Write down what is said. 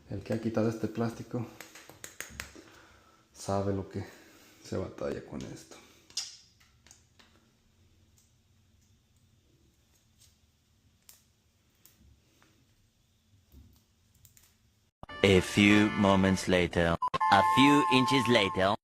El que ha quitado este plástico sabe lo que se batalla con esto. A few moments later. A few inches later.